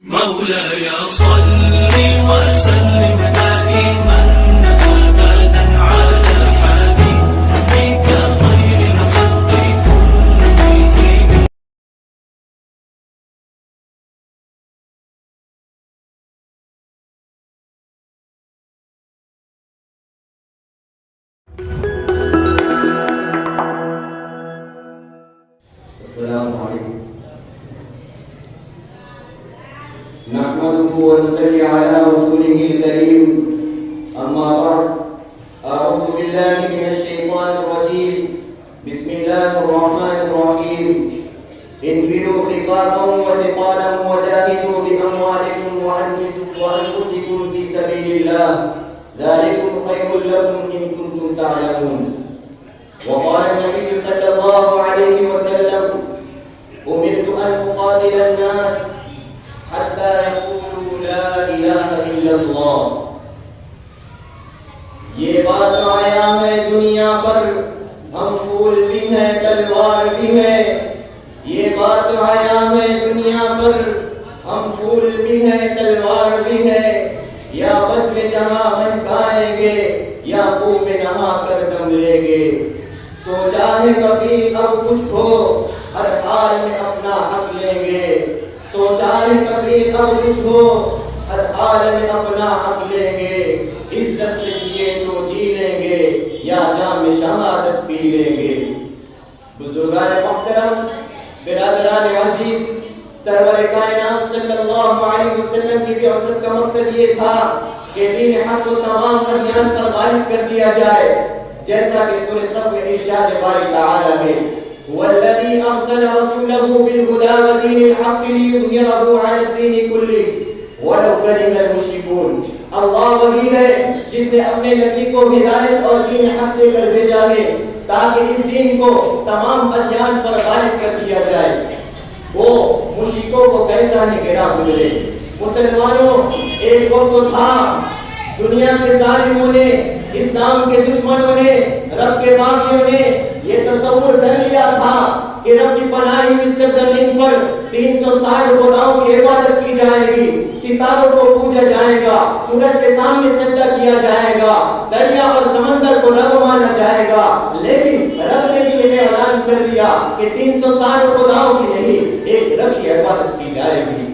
مولاي صل وسلم دائما ابدا على حبيبك خير الخلق كلهم. السلام عليكم. نحمده ونصلي على رسوله الكريم. أما بعد، أعوذ بالله من الشيطان الرجيم. بسم الله الرحمن الرحيم. انفروا خفافا وثقالا وجاهدوا بأموالكم وأنفسكم في سبيل الله، ذلكم خير لكم إن كنتم تعلمون. وقال النبي صلى الله عليه وسلم: أمرت أن أقاتل الناس حتى يقولوا لا إله إلا الله. یہ بات آیا ہے دنیا پر، ہم پھول بھی ہیں تلوار بھی ہے. یہ بات آیا ہے دنیا پر، ہم پھول بھی ہیں تلوار بھی ہے. یا بس میں جہاں ہم گائیں گے یا منہ میں نہا کر دم لیں گے. سوچا ہے کبھی اب کچھ ہو، ہر حال میں اپنا حق لیں گے. سوچا ہے کبھی اب کچھ ہو، ہر حال میں اپنا حق لیں گے. عزت سے جیے تو جی لیں گے یا جام شہادت پی لیں گے. بزرگان محترم، برادران عزیز، سرور کائنات صلی اللہ علیہ وسلم کی بعثت کا مقصد یہ تھا کہ دین حق کو تمام ادیان پر غالب کر دیا جائے، جیسا کہ سورہ صف میں ارشاد باری تعالی ہے: والذی ارسل رسولہ بالہدی ودین الحق لیظہرہ علی الدین کلہ ولو کرہ المشرکون. اللہ وہی ہے جس نے اپنے نبی کو ہدایت اور دین حق دے کر بھیجا ہے تاکہ اس دین کو تمام ادیان پر غالب کر دیا جائے. وہ مشرکوں کو کیسا نہیں گرا گزرے. مسلمانوں، ایک وقت تھا دنیا کے ظالموں نے، اسلام کے دشمنوں نے، رب کے باغیوں نے یہ تصور کر لیا تھا کہ رب کی بنائی ہوئی سرزمین پر 360 خداؤں کی عبادت کی جائے گی، ستاروں کو پوجا جائے گا، سورج کے سامنے سجدہ کیا جائے گا، دریا اور سمندر کو رب مانا جائے گا. لیکن رب نے بھی یہ اعلان کر دیا کہ 360 خداؤں کی نہیں، ایک رب کی عبادت کی جائے گی.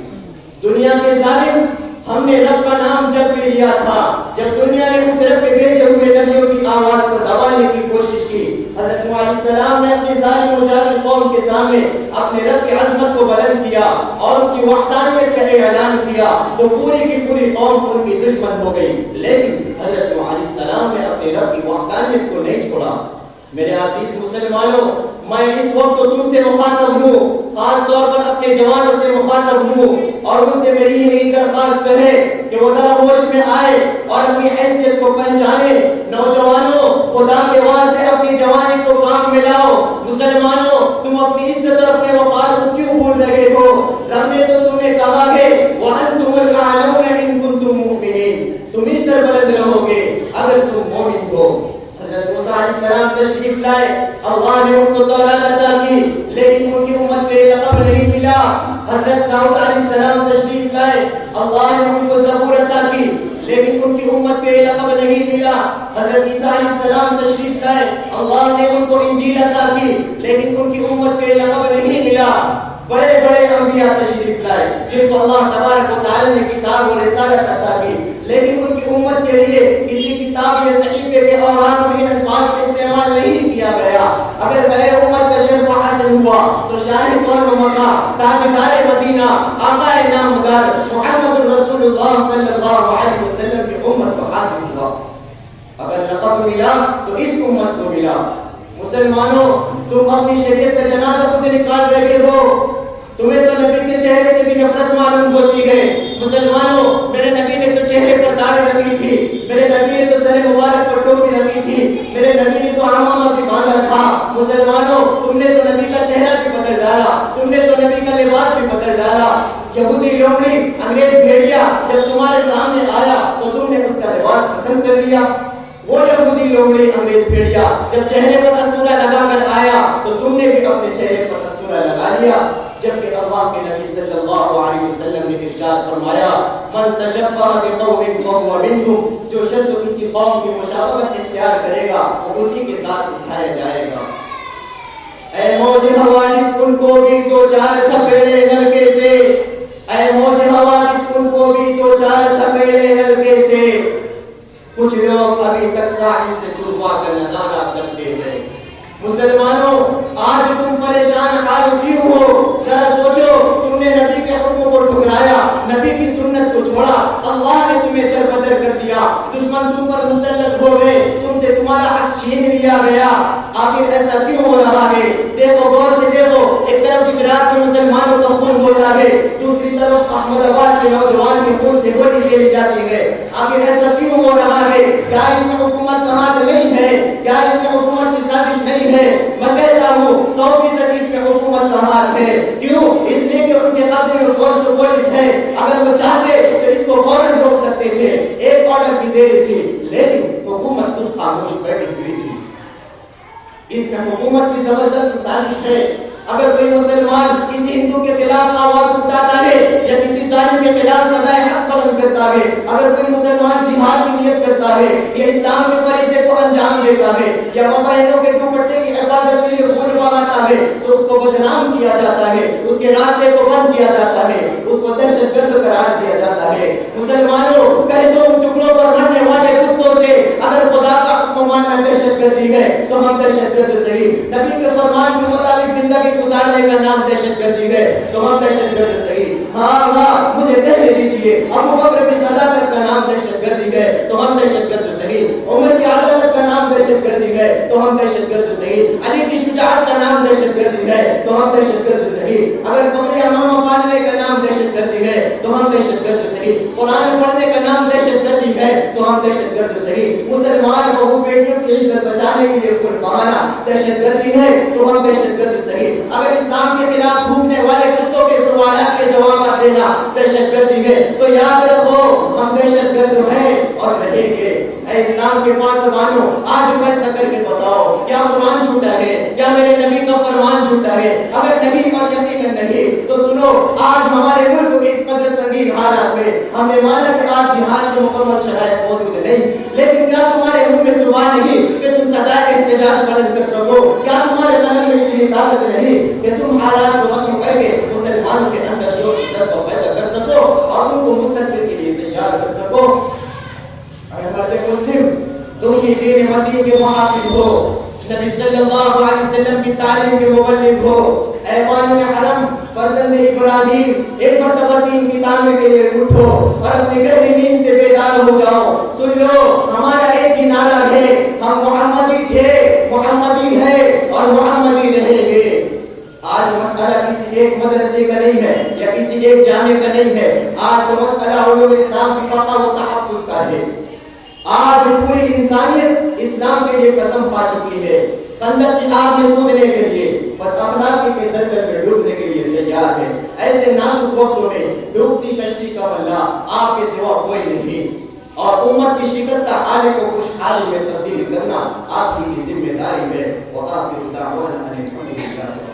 دنیا کے ظالم، ہم نے رب کا نام جب بھی لیا تھا جب دنیا نے اس رب کے بھیجے ہوئے نبیوں کی آواز کو دبانے کی کوشش کی. حضرت نوح علیہ السلام نے اپنی ظالم و جاہل قوم کے سامنے اپنے رب کی عظمت کو بلند کیا اور اس کی وحدانیت کا اعلان کیا تو پوری کی پوری قوم ان کی دشمن ہو گئی. لیکن حضرت نوح علیہ السلام نے اپنے رب کی وحدانیت کو نہیں چھوڑا. میرے عزیز مسلمانوں، میں اس وقت تو تم سے مخاطب ہوں، خاص طور پر اپنے جوانوں سے مخاطب ہوں، اور ان سے میری یہی درخواست ہے کہ وہ ذرا ہوش میں آئے اور اپنی حیثیت کو پہچانے. نوجوانوں، خدا کے واسطے اپنی جوانی کو کام میں لاؤ. مسلمانوں، تم اپنی عزت اور اپنے وقار کو کیوں بھول رہے ہو؟ رب نے تو تمہیں کہا ہے وَأَنْتُمُ الْأَعْلَوْنَ إِن كُنتُم مُؤْمِنِينَ، تم ہی سربلند رہو گے اگر تم مومن ہو. حضرت موسیٰ علیہ السلام تشریف لائے، اللہ نے ان کو تورات عطا کی لیکن ان کی امت کو لقب نہیں ملا. حضرت داؤد علیہ السلام تشریف لائے، اللہ نے ان کو زبور عطا کی لیکن ان کی امت کو لقب نہیں ملا. حضرت عیسیٰ علیہ السلام تشریف لائے، اللہ نے ان کو انجیل عطا کی لیکن ان کی امت کو لقب نہیں ملا. بڑے بڑے انبیاء تشریف لائے جن کو اللہ تبارک و تعالی نے کتاب و رسالت عطا کی لیکن ان کی امت کے لیے کسی کتاب یا صحیفے کے اوراق میں ان الفاظ کا استعمال نہیں کیا گیا. اگر غیر امت کا شرف حاصل ہوا تو شاہ کون و مکہ، تاجدار مدینہ، آقا نامدار محمد رسول اللہ صلی اللہ علیہ وسلم کی امت کو حاصل ہوا. اگر لقب ملا تو اس امت کو ملا. مسلمانوں، تم اپنی شریعت کا جنازہ خود نکال رہے ہو. تمہیں تو نبی کے چہرے سے بھی نفرت معلوم ہوتی ہے. مسلمانوں، میرے نبی نے تو چہرے پر داڑھی رکھی تھی، میرے نبی نے تو سر مبارک پر ٹوپی رکھی تھی، میرے نبی نے تو عمامہ بھی باندھا تھا. مسلمانوں، تم نے تو نبی کا چہرہ بھی بدل ڈالا، تم نے تو نبی کا لباس بھی بدل ڈالا. یہودی لومڑی، انگریز بھیڑیا جب تمہارے سامنے آیا تو تم نے اس کا لباس پسند کر لیا. وہ یہودی لومڑی، انگریز بھیڑیا جب چہرے پر استورہ لگا کر آیا تو تم نے بھی اپنے چہرے پر استورہ لگا لیا. جبکہ اللہ اللہ کے نبی صلی اللہ علیہ وسلم نے ارشاد فرمایا من تشبہ بقوم فهو منهم، جو شخص کسی قوم کی مشابہت اختیار کرے گا وہ اسی کے ساتھ اٹھایا جائے گا۔ اے موج حوادث ان کو بھی دو چار تھپیڑے نلکے سے، اے موج حوادث ان کو بھی دو چار تھپیڑے نلکے سے، کچھ لوگ ابھی تک ساحل سے طوفا کا نظارہ کرتے ہیں۔ مسلمانوں آج تم پریشان حال کیوں ہو؟ ذرا سوچو، تم نے نبی کے حکم کو ٹھکرایا، نبی کی سنت کو چھوڑا، اللہ نے تمہیں دربدر کر دیا، دشمن تم پر مسلط ہو گئے، تم سے تمہارا حق چھین لیا گیا، آخر ایسا کیوں ہو رہا ہے؟ دیکھو غور سے دیکھو، ایک طرف گجرات کے مسلمانوں کا خون بول رہا ہے، دوسری طرف احمد آباد کے نوجوان کے خون سے گولی کھیلی جاتی ہے، آخر ایسا کیوں ہو رہا ہے؟ کیا اس میں حکومت کا ہاتھ نہیں ہے؟ کیا اس میں حکومت کی سازش نہیں ہے؟ میں کہتا ہوں 100% اس میں حکومت کا ہاتھ ہے۔ کیوں؟ اس لیے کہ ان کے قبضے میں فورس و پولیس ہے، اگر وہ چاہتے تو اس کو فوراً روک سکتے تھے، ایک آرڈر بھی دے تھی، لیکن حکومت خود خاموش بیٹھی ہوئی تھی۔ اس میں حکومت کی زبردست سازش ہے۔ اگر کوئی مسلمان کسی ہندو کے خلاف آواز اٹھاتا ہے یا کسی ظالم کے خلاف صدائے حق بلند کرتا ہے، اگر کوئی مسلمان جہاد کی نیت کرتا ہے یا اسلام کے فریضے کو انجام دیتا ہے یا مباحثوں کے دوپٹے کی حفاظت کے لیے خون بہاتا ہے تو اس کو بدنام کیا جاتا ہے، اس کے راستے کو بند کیا جاتا ہے، اس کو دہشت گرد قرار دیا جاتا ہے۔ مسلمانوں کہہ دو ان ٹکڑوں پر مرنے والے کتوں سے اگر خدا کا حکم ماننا دہشت گردی ہے تو ہم دہشت گرد صحیح، نبی کے فرمان کے مطابق زندگی گزارنے کا نام دہشت گردی ہے تو ہم دہشت گرد صحیح۔ ہاں مجھے کہنے دیجئے، ابو بکر کی صداقت کا نام دہشت گردی ہے تو ہم دہشت گرد صحیح، عمر کی عدالت کا نام دہشت گردی ہے تو ہم دہشت گرد صحیح، علی کی شجاعت کا نام دہشت گردی ہے تو ہم دہشت گرد صحیح، اگر قبر امام باندھنے کا نام دہشت گردی ہے تو ہم دہشت گرد صحیح، قرآن پڑھنے کا نام دہشت گردی ہے تو ہم دہشت گرد صحیح، مسلمان بہو بیٹیوں کی عزت بچانے کے لیے خون بہانا دہشت گردی ہے تو ہم دہشت گرد صحیح، اگر اسلام کے خلاف بھوکنے والے کتوں کے سوالات کے جوابات دینا دہشت گردی ہے تو یاد رکھو ہم دہشت گرد ہیں اور رہیں گے۔ اے اسلام کے پاسبانوں آج فیصلہ کر کے بتاؤ، کیا قرآن جھوٹا ہے؟ کیا میرے نبی کا فرمان جھوٹا ہے؟ اگر نبی اور یقیناً نہیں تو سنو، آج ہمارے ملک کے اس قدر سنگین حالات میں ہم نے مانا کہ آج جہاد کی مکمل شرائط موجود نہیں، لیکن کیا تمہارے منہ میں زبان نہیں کہ تم صدائے احتجاج بلند کر سکو؟ کیا تمہارے قلم میں اتنی طاقت نہیں کہ تم حالات کو ختم کر کے مسلمانوں کے اندر جوش و جذبہ پیدا کر سکو اور ان کو مستقبل کے لیے تیار کر سکو؟ اے مرد مسلم، تم کی دین مدین کے محافظ ہو، نبی صلی اللہ علیہ وسلم کی تعلیم کے مبلغ ہو، اے بانی حرم فرزند ابراہیم، ایک مرتبہ دین کی تعمیر کے لیے اٹھو اور اپنی گہری نیند سے بیدار ہو جاؤ۔ سن لو، ہمارا ایک ہی نعرہ ہے، ہم محمدی تھے، محمدی ہے اور محمدی رہیں گے۔ آج مسئلہ کسی ایک مدرسے کا نہیں ہے یا کسی ایک جامع کا نہیں ہے، آج تو مسئلہ علوم اسلام کی فقہ و تحفظ کا ہے۔ آج پوری انسانیت اسلام کے لیے قسم کھا چکی ہے، خندق کی آگ میں کودنے کے لیے، بداخلاقی کے دلدل میں ڈوبنے کے لیے تیار ہے۔ ایسے نازک وقتوں میں ڈوبتی کشتی کا ملا آپ کے سوا کوئی نہیں، اور امت کی شکستہ حال کو خوشحالی میں تبدیل کرنا آپ کی ذمہ داری ہے۔ وآخر دعوانا ان الحمد للہ۔